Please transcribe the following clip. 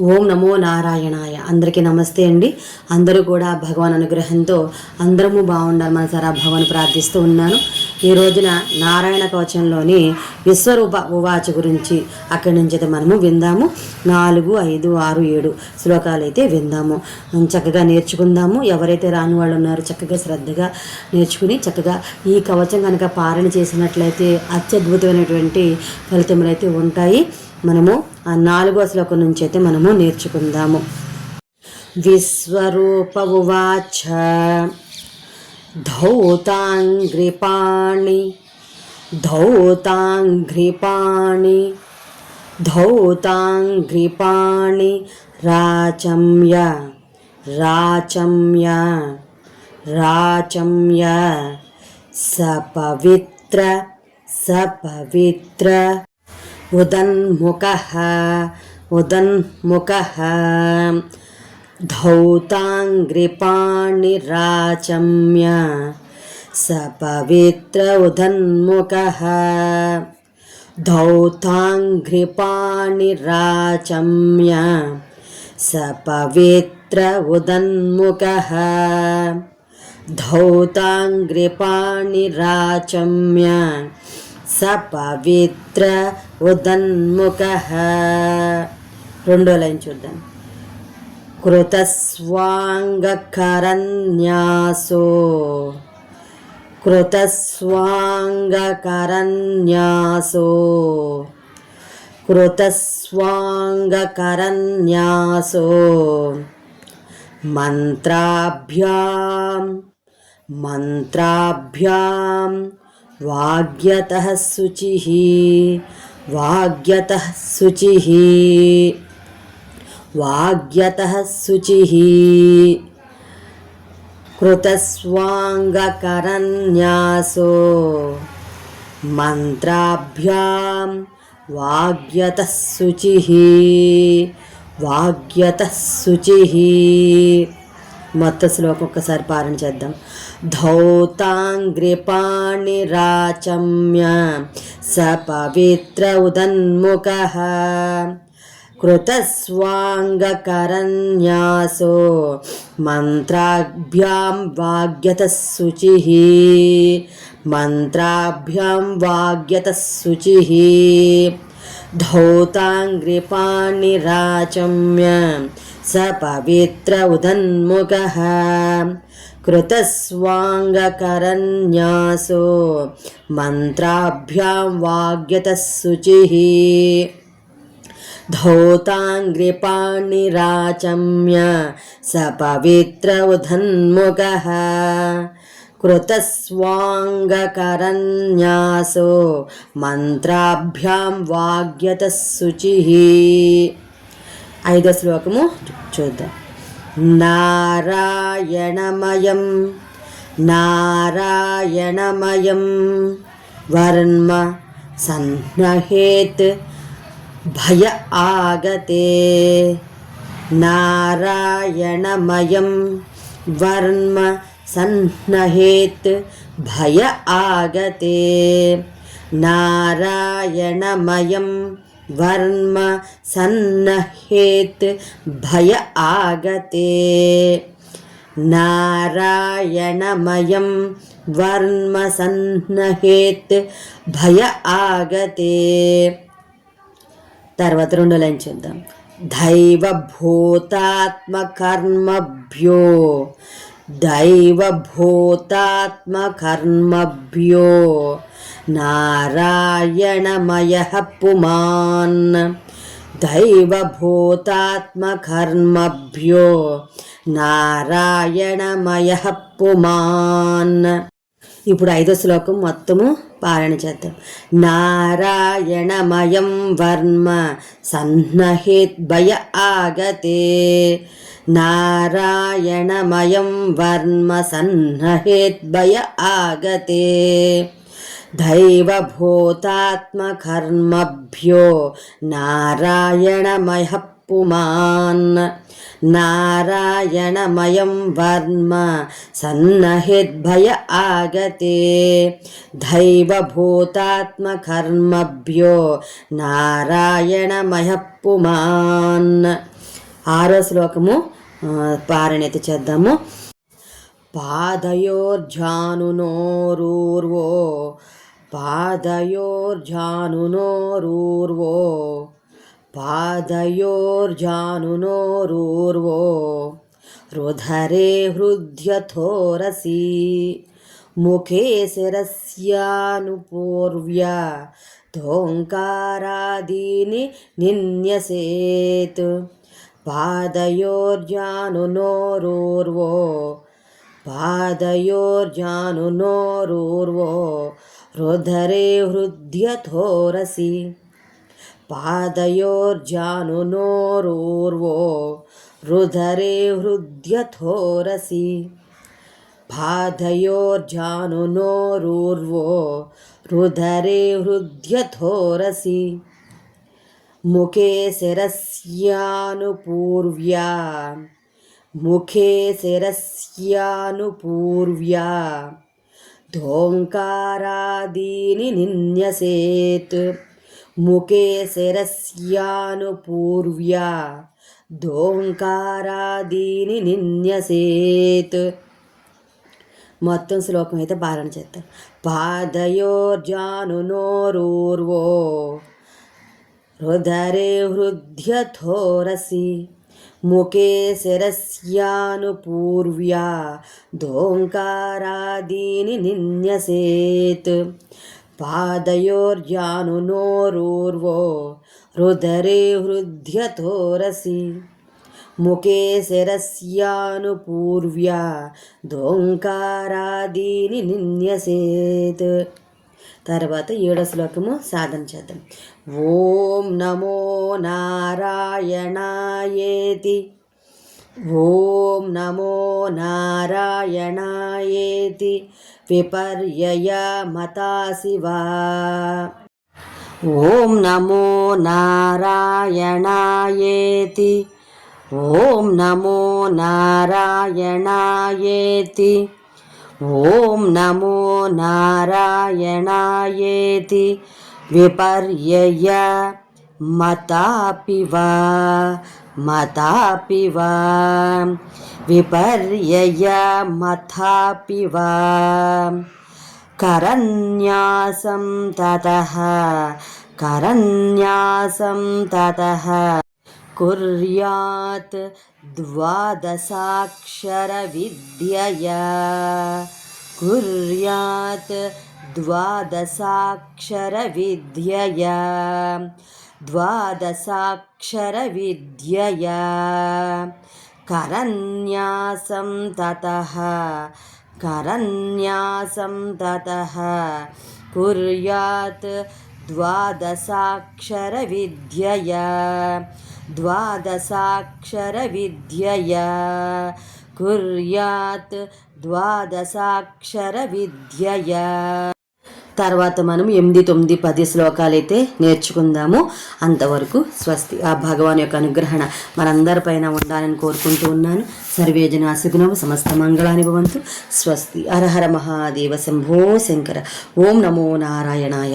ఓం నమో నారాయణాయ. అందరికీ నమస్తే అండి. అందరూ కూడా భగవాన్ అనుగ్రహంతో అందరము బాగుండాలి మనసారా భగవాన్ ప్రార్థిస్తూ ఉన్నాను. ఈ రోజున నారాయణ కవచంలోని విశ్వరూప ఉవాచ గురించి అక్కడి నుంచి అయితే మనము విందాము. 4, 5, 6, 7 శ్లోకాలు అయితే విందాము. చక్కగా నేర్చుకుందాము. ఎవరైతే రాని వాళ్ళు ఉన్నారో చక్కగా శ్రద్ధగా నేర్చుకుని చక్కగా ఈ కవచం కనుక పారణ చేసినట్లయితే అత్యద్భుతమైనటువంటి ఫలితములు అయితే ఉంటాయి. మనము ఆ 4వ శ్లోకం నుంచి అయితే మనము నేర్చుకుందాము. విశ్వరూప ఉవాచ ధౌతాంగ్రిపాణి ధౌతాంగ్రిపాణి ధౌతాంగ్రిపాణి రాచమ్య రాచమ్య రాచమ్య సపవిత్ర సపవిత్ర ఉదన్ముఖః ఉదన్ముఖః ధౌతాంగ్రిపాణిరాచమ్య సపవిత్ర ఉదన్ముఖః ధౌతాంగ్రిపాణిరాచమ్య సపవిత్ర ఉదన్ముఖః ధౌతాంగ్రిపాణిరాచమ్య సపవిత్ర ఉదన్ముఖః. 2వ లైన్ చూద్దాం. కృతస్వాంగకరన్యాసో కృతస్వాంగకరన్యాసో కృతస్వాంగకరన్యాసో మంత్రాభ్యాం మంత్రాభ్యాం వాగ్యతః శుచిః వాగ్యతః శుచిః వాగ్యతః శుచిః కృతస్వాంగకరన్యాసో మంత్రాభ్యాం వాగ్యతః శుచిః వాగ్యతః శుచిః. మొత్తం శ్లోకం ఒక్కసారి పారణ చేద్దాం. ధౌతాంగ్రిపాణిరాచమ్య సపవిత్ర ఉదన్ముఖః కృతస్వాంగకరన్యాసో మంత్రాభ్యాం వాగ్యతః శుచిః మంత్రాభ్యాం వాగ్యతః శుచిః ధౌతాంగ్రిపాణిరాచమ్య సపవిత్ర ఉదన్ముఖః కృతస్వాంగకరన్యాసో మంత్రాభ్యాం వాగ్యతః శుచిః ధౌతాంగ్రిపాణిరాచమ్య సపవిత్ర ఉదన్ముఖః కృతస్వాంగకరన్యాసో మంత్రాభ్యాం వాగ్యతః శుచిః. 5వ శ్లోకము చూద్దాం. నారాయణమయం నారాయణమయం వర్మ సన్నహేత్ భయ ఆగతే నారాయణమయం వర్మ సన్నహేత్ భయ ఆగతే నారాయణమయం వర్మ సన్నహేత్ భయ ఆగతే నారాయణమయం వర్మ సన్నహేత్ భయ ఆగతే. తర్వాత 2వ లైన్ చూద్దాం. దైవభూతాత్మకర్మభ్యో దైవభూతాత్మకర్మభ్యో నారాయణమయః పుమాన్ దైవభూతాత్మకర్మభ్యో నారాయణమయః పుమాన్. ఇప్పుడు 5వ శ్లోకం మొత్తము పారణ చేద్దాం. నారాయణమయం వర్మ సన్నహేత్ భయ ఆగతే నారాయణమయం వర్మ సన్నహేత్ భయ ఆగతే దైవభూతాత్మకర్మభ్యో నారాయణమయః పుమాన్ నారాయణమయం వర్మ సన్నహేద్భయ ఆగతే దైవభూతాత్మకర్మభ్యో నారాయణమయ పుమాన్. 6వ శ్లోకము పారాయణైతే చేద్దాము. పాదయోర్జానునోరూర్వో పాదయోర్జానునోరూర్వో పాదయోర్జానునోరూర్వో రుధరే హృద్యథోరసి ముఖే శిరస్యానుపూర్వ్య ధోంకారాదీని నిన్యసేత్ పాదయోర్జానునోరూర్వో పాదయోర్జానునోరూర్వో రుధరే హృద్యథోరసి పాదయోర్జానునోరూర్వో రుధరే హృద్యథోరసి పాదయోర్జానునోరూర్వో రుధరే హృద్యథోరసి ముఖే శిరస్యానుపూర్వ్య ముఖే శిరస్యానుపూర్వ్య ధోంకారాదీని నిన్యసేత్ ముఖే శిరస్యానుపూర్వ్య ధోంకారాదీని నిన్యసేత్. మొత్తం శ్లోకం అయితే పాలన చేద్దాం. పాదయోర్జానునోరూర్వో రుధరే హృద్యథోరసి ముఖే శిరస్యానుపూర్వ్య ధోంకారాదీని నిన్యసేత్ పాదయోర్జానునోరూర్వో రుధరే హృద్యథోరసి ముఖే శిరస్యానుపూర్వ్య ధోంకారాదీని నిన్యసేత్. తర్వాత 7వ శ్లోకము సాధన చేద్దాం. ఓం నమో నారాయణాయేతి ఓం నమో నారాయణాయేతి విపర్యయ మతా శివా ఓం నమో నారాయణాయేతి ఓం నమో నారాయణాయేతి ఓం నమో నారాయణాయేతి విపర్యయ మతాపి వా విపర్యయ మతాపి వా కరన్యాసం తతః కుర్యాత్ ద్వాదశాక్షర విద్యయా కుర్యాత్ ద్వాదశాక్షర విద్యయా ద్వాదశాక్షర విద్యయా కరన్యాసం తతః కుర్యాత్ ద్వాదశాక్షర విద్యయా ద్వాదశాక్షర విద్యయా కుర్యాత్ ద్వాదశాక్షర విద్యయా. తర్వాత మనం 8, 9, 10 శ్లోకాలైతే నేర్చుకుందాము. అంతవరకు స్వస్తి. ఆ భగవాన్ యొక్క అనుగ్రహణ మనందరిపైన ఉండాలని కోరుకుంటూ ఉన్నాను. సర్వే జనా సుఖినో సమస్త మంగళాని భవంతు. స్వస్తి. హర హర మహాదేవ శంభో శంకర. ఓం నమో నారాయణాయ.